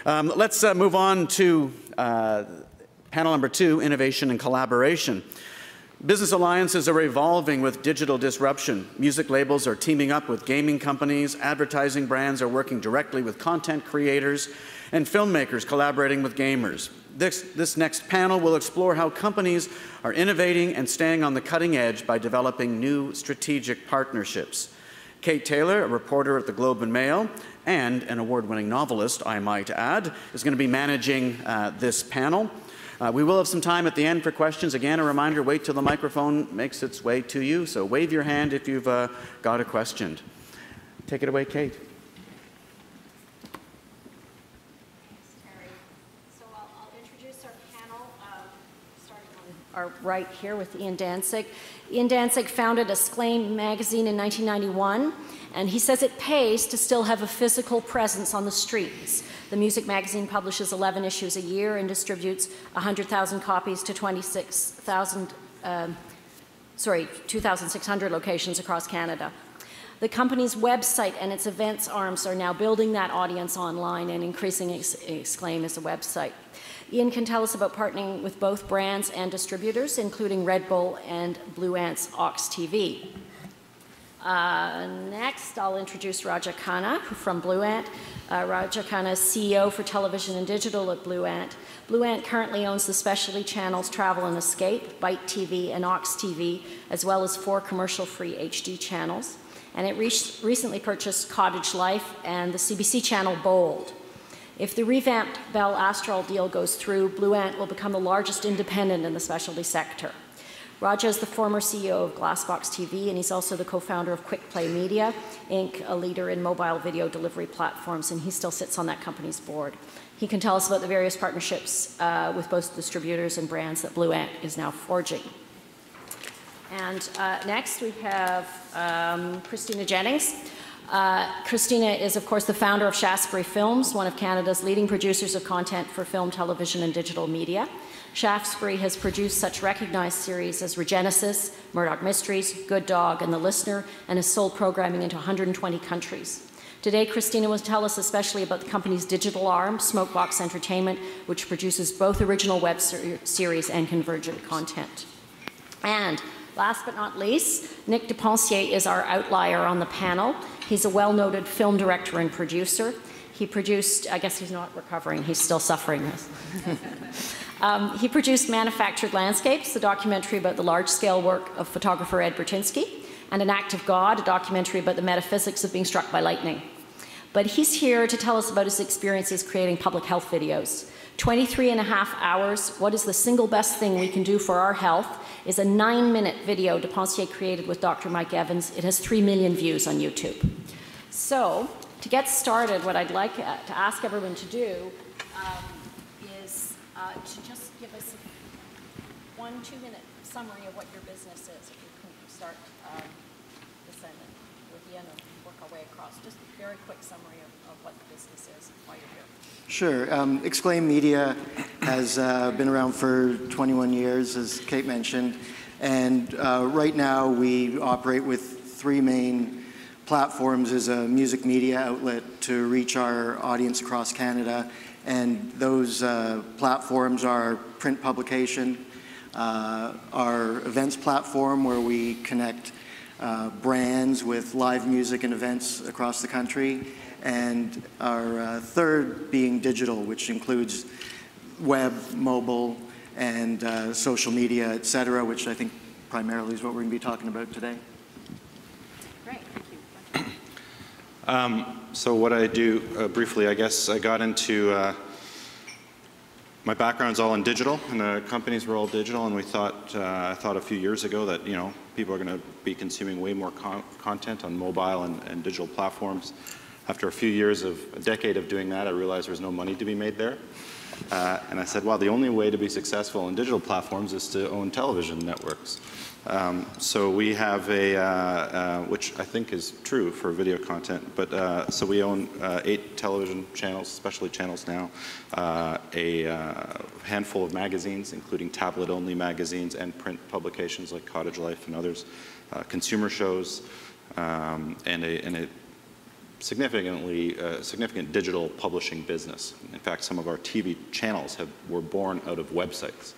Let's move on to panel number 2, innovation and collaboration. Business alliances are evolving with digital disruption. Music labels are teaming up with gaming companies, advertising brands are working directly with content creators, and filmmakers collaborating with gamers. This next panel will explore how companies are innovating and staying on the cutting edge by developing new strategic partnerships. Kate Taylor, a reporter at the Globe and Mail, and an award-winning novelist, I might add, is going to be managing this panel. We will have some time at the end for questions. Again, a reminder, wait till the microphone makes its way to you, so wave your hand if you've got a question. Take it away, Kate. So I'll introduce our panel, starting on our right here with Ian Danzig. Ian Danzig founded Exclaim magazine in 1991, and he says it pays to still have a physical presence on the streets. The music magazine publishes 11 issues a year and distributes 100,000 copies to 2,600 locations across Canada. The company's website and its events arms are now building that audience online and increasing Exclaim as a website. Ian can tell us about partnering with both brands and distributors, including Red Bull and Blue Ant's Ox TV. Next, I'll introduce Raja Khanna from Blue Ant. Raja Khanna is CEO for television and digital at Blue Ant. Blue Ant currently owns the specialty channels Travel and Escape, Byte TV, and Ox TV, as well as 4 commercial-free HD channels. And it recently purchased Cottage Life and the CBC channel Bold. If the revamped Bell Astral deal goes through, Blue Ant will become the largest independent in the specialty sector. Raja is the former CEO of Glassbox TV, and he's also the co-founder of Quick Play Media, Inc., a leader in mobile video delivery platforms, and he still sits on that company's board. He can tell us about the various partnerships with both distributors and brands that Blue Ant is now forging. And next we have Christina Jennings. Christina is, of course, the founder of Shaftesbury Films, one of Canada's leading producers of content for film, television, and digital media. Shaftesbury has produced such recognized series as Regenesis, Murdoch Mysteries, Good Dog, and The Listener, and has sold programming into 120 countries. Today, Christina will tell us especially about the company's digital arm, Smokebox Entertainment, which produces both original web series and convergent content. And last but not least, Nick Depensier is our outlier on the panel. He's a well-noted film director and producer. He produced, I guess he's not recovering, he's still suffering this. He produced Manufactured Landscapes, the documentary about the large-scale work of photographer Ed Bertinsky, and An Act of God, a documentary about the metaphysics of being struck by lightning. But he's here to tell us about his experiences creating public health videos. 23.5 hours, what is the single best thing we can do for our health, is a 9-minute video Depensier created with Dr. Mike Evans. It has 3 million views on YouTube. So, to get started, what I'd like to ask everyone to do is to just give us a 1-2-minute summary of what your business is. If you can start this end with Ian and work our way across. Just a very quick summary of what the business is and why you're here. Sure. Exclaim Media has been around for 21 years, as Kate mentioned. And right now we operate with 3 main platforms as a music media outlet to reach our audience across Canada. And those platforms are print publication, our events platform where we connect brands with live music and events across the country, and our third being digital, which includes web, mobile, and social media, et cetera, which I think primarily is what we're going to be talking about today. Great, thank you. So what I do, briefly, I guess I got into, my background's all in digital, and the companies were all digital, and we thought, I thought a few years ago that, you know, people are going to be consuming way more content on mobile and digital platforms. After a few years of, a decade of doing that, I realized there was no money to be made there. And I said, well, the only way to be successful in digital platforms is to own television networks. So we have a, which I think is true for video content, but so we own 8 television channels, specialty channels now, a handful of magazines, including tablet-only magazines and print publications like Cottage Life and others, consumer shows, and a significant digital publishing business. In fact, some of our TV channels were born out of websites.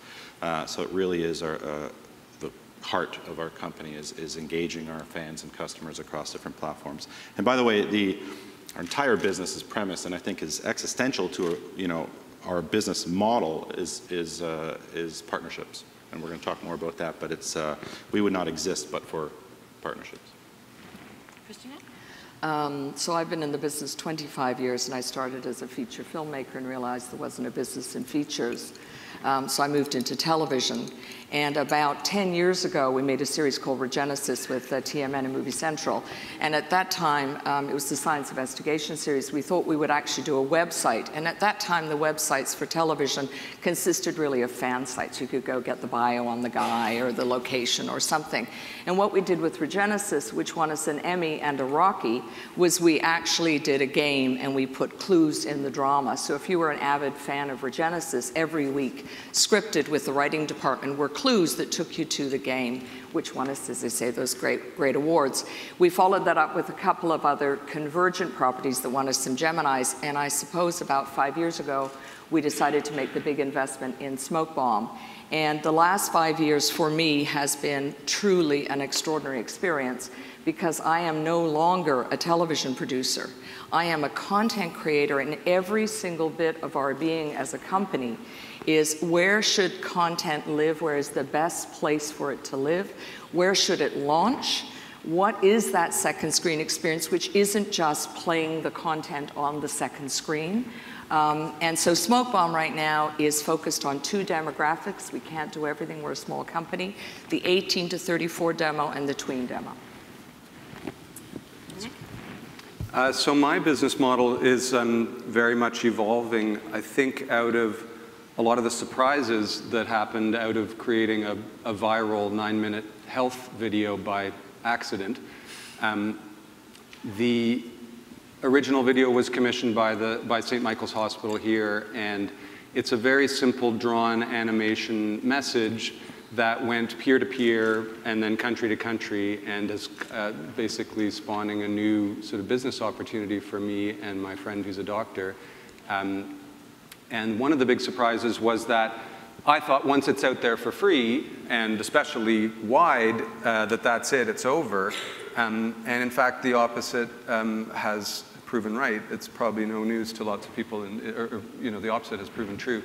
So it really is the heart of our company is engaging our fans and customers across different platforms. And by the way, our entire business is premised, and I think is existential to our business model is partnerships. And we're going to talk more about that, but we would not exist but for partnerships. Christina? So I've been in the business 25 years, and I started as a feature filmmaker and realized there wasn't a business in features. So I moved into television. And about 10 years ago, we made a series called Regenesis with TMN and Movie Central. And at that time, it was the science investigation series. We thought we would actually do a website. And at that time, the websites for television consisted really of fan sites. You could go get the bio on the guy or the location or something. And what we did with Regenesis, which won us an Emmy and a Rocky, was we actually did a game and we put clues in the drama. So if you were an avid fan of Regenesis, every week, scripted with the writing department, were clues that took you to the game, which won us, as I say, those great awards. We followed that up with a couple of other convergent properties that won us some Geminis, and I suppose about 5 years ago, we decided to make the big investment in Smoke Bomb. And the last 5 years for me has been truly an extraordinary experience because I am no longer a television producer. I am a content creator, and every single bit of our being as a company is where should content live, where is the best place for it to live, where should it launch, what is that second screen experience, which isn't just playing the content on the second screen. And so Smoke Bomb right now is focused on 2 demographics. We can't do everything, we're a small company, the 18 to 34 demo and the tween demo. So my business model is very much evolving, I think, out of a lot of the surprises that happened out of creating a viral 9-minute health video by accident. The original video was commissioned by St. Michael's Hospital here, and it's a very simple drawn animation message that went peer-to-peer and then country-to-country and is basically spawning a new sort of business opportunity for me and my friend who's a doctor. And one of the big surprises was that I thought once it's out there for free, and especially wide, that's it, it's over. And in fact, the opposite has proven right. It's probably no news to lots of people, the opposite has proven true.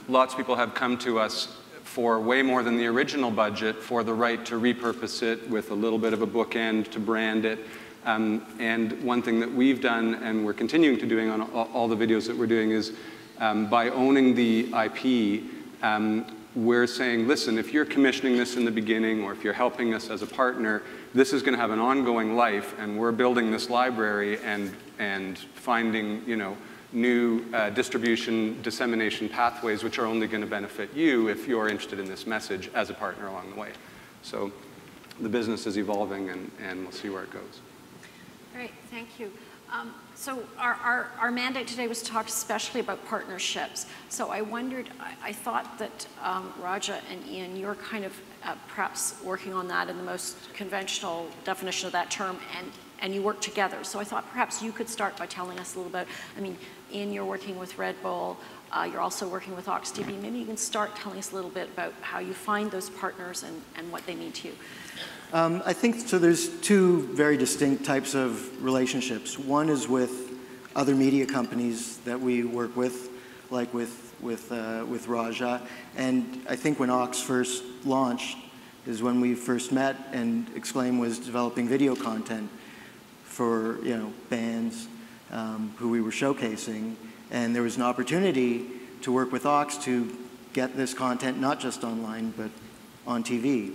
Lots of people have come to us for way more than the original budget for the right to repurpose it with a little bit of a bookend to brand it. And one thing that we've done, and we're continuing to doing on all the videos that we're doing, is by owning the IP, we're saying, listen, if you're commissioning this in the beginning or if you're helping us as a partner, this is going to have an ongoing life, and we're building this library and finding, new distribution, dissemination pathways which are only going to benefit you if you're interested in this message as a partner along the way. So the business is evolving, and we'll see where it goes. Great, thank you. So our mandate today was to talk especially about partnerships. So I wondered, I thought that Raja and Ian, you're kind of perhaps working on that in the most conventional definition of that term, and you work together. So I thought perhaps you could start by telling us a little bit. I mean, Ian, you're working with Red Bull. You're also working with OxTV. Maybe you can start telling us a little bit about how you find those partners and what they mean to you. I think so. There's 2 very distinct types of relationships. One is with other media companies that we work with, like with Raja. And I think when Ox first launched is when we first met, and Exclaim was developing video content for bands who we were showcasing, and there was an opportunity to work with Ox to get this content not just online but on TV.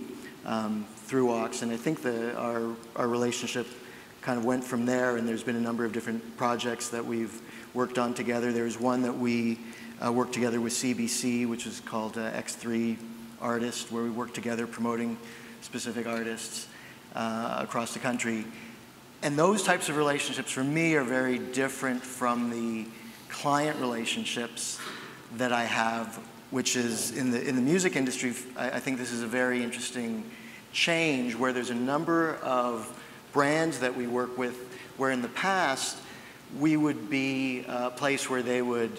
Through Ox, and I think our relationship kind of went from there, and there's been a number of different projects that we've worked on together. There's one that we worked together with CBC, which is called X3 Artist, where we worked together promoting specific artists across the country. And those types of relationships for me are very different from the client relationships that I have, which is in the music industry. I think this is a very interesting change where there's a number of brands that we work with, where in the past, we would be a place where they would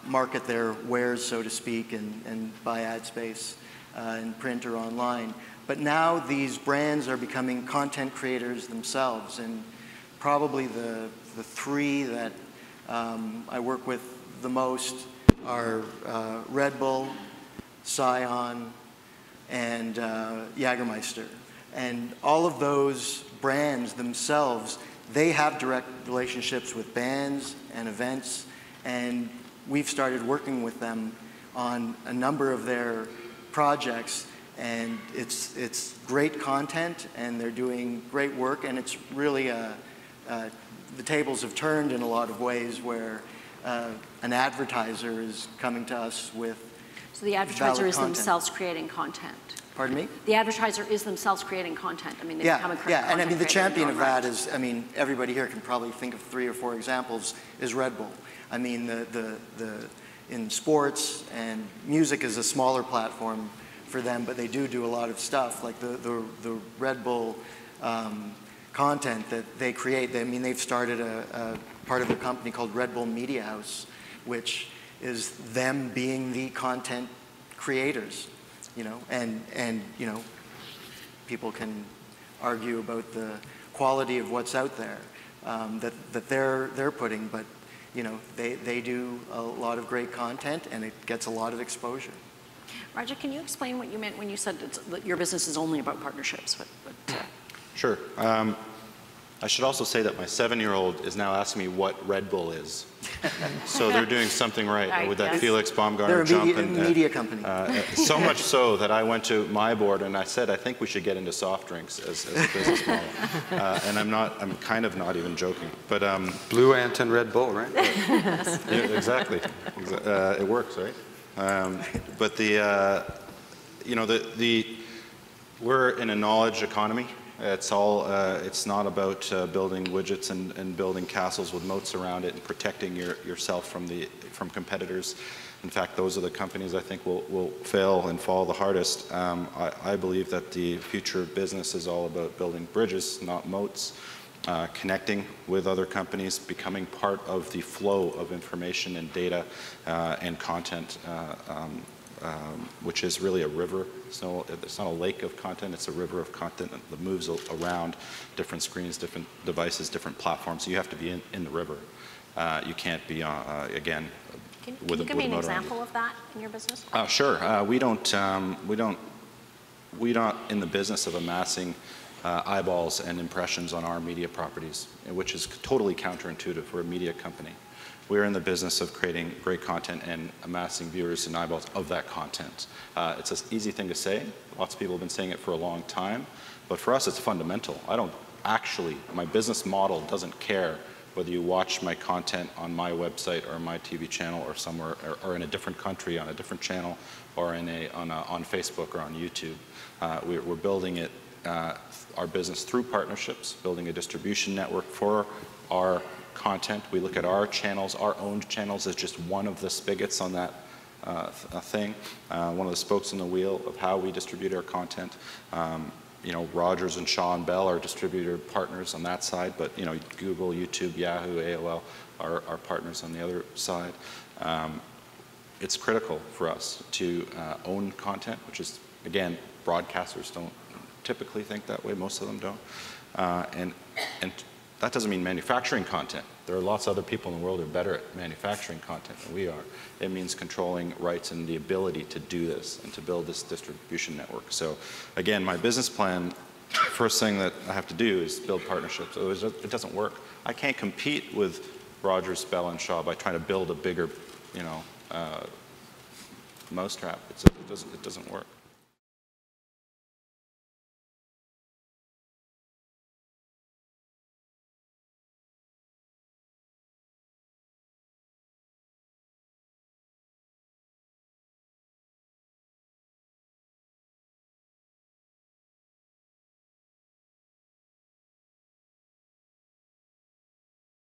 market their wares, so to speak, and buy ad space in print or online. But now these brands are becoming content creators themselves, and probably the three that I work with the most are Red Bull, Scion, and Jägermeister. And all of those brands themselves, they have direct relationships with bands and events, and we've started working with them on a number of their projects, and it's great content, and they're doing great work, and it's really the tables have turned in a lot of ways where an advertiser is coming to us with So the advertiser is content. themselves creating content. Pardon me? The advertiser is themselves creating content. I mean, they become a content and I mean, the creator champion in of their own that right. is, I mean, everybody here can probably think of 3 or 4 examples, is Red Bull. I mean, in sports and music is a smaller platform for them, but they do a lot of stuff, like the Red Bull content that they create. I mean, they've started a part of a company called Red Bull Media House, which is them being the content creators. You know, and you know, people can argue about the quality of what's out there that they're putting, but you know, they do a lot of great content, and it gets a lot of exposure. Raja, can you explain what you meant when you said that your business is only about partnerships? Sure. I should also say that my 7-year-old is now asking me what Red Bull is. So they're doing something right with that yes. Felix Baumgartner They're jump. a media company. So much so that I went to my board and I said, I think we should get into soft drinks as a business model. And I'm kind of not even joking. But Blue Ant and Red Bull, right? yeah, exactly. It works, right? But you know, we're in a knowledge economy. It's all. It's not about building widgets and building castles with moats around it and protecting yourself from competitors. In fact, those are the companies I think will fail and fall the hardest. I believe that the future of business is all about building bridges, not moats, connecting with other companies, becoming part of the flow of information and data and content. Which is really a river. So it's not a lake of content, it's a river of content that moves around different screens, different devices, different platforms. So you have to be in the river. You can't be, again, Can with you a give me an motor example of that in your business? Sure. We're not in the business of amassing eyeballs and impressions on our media properties, which is totally counterintuitive. We're a media company. We're in the business of creating great content and amassing viewers and eyeballs of that content. It's an easy thing to say. Lots of people have been saying it for a long time. But for us, it's fundamental. My business model doesn't care whether you watch my content on my website or my TV channel or somewhere, or in a different country on a different channel, or on Facebook or on YouTube. We're building it, our business through partnerships, building a distribution network for our content. We look at our channels, our owned channels, as just one of the spigots on that thing, one of the spokes in the wheel of how we distribute our content. You know, Rogers and Shaw and Bell are distributor partners on that side, but you know, Google, YouTube, Yahoo, AOL are partners on the other side. It's critical for us to own content, which is, again, broadcasters don't typically think that way. Most of them don't, and that doesn't mean manufacturing content. There are lots of other people in the world who are better at manufacturing content than we are. It means controlling rights and the ability to do this and to build this distribution network. So again, my business plan, first thing that I have to do is build partnerships. It doesn't work. I can't compete with Rogers, Bell, and Shaw by trying to build a bigger, you know, mousetrap. It doesn't work.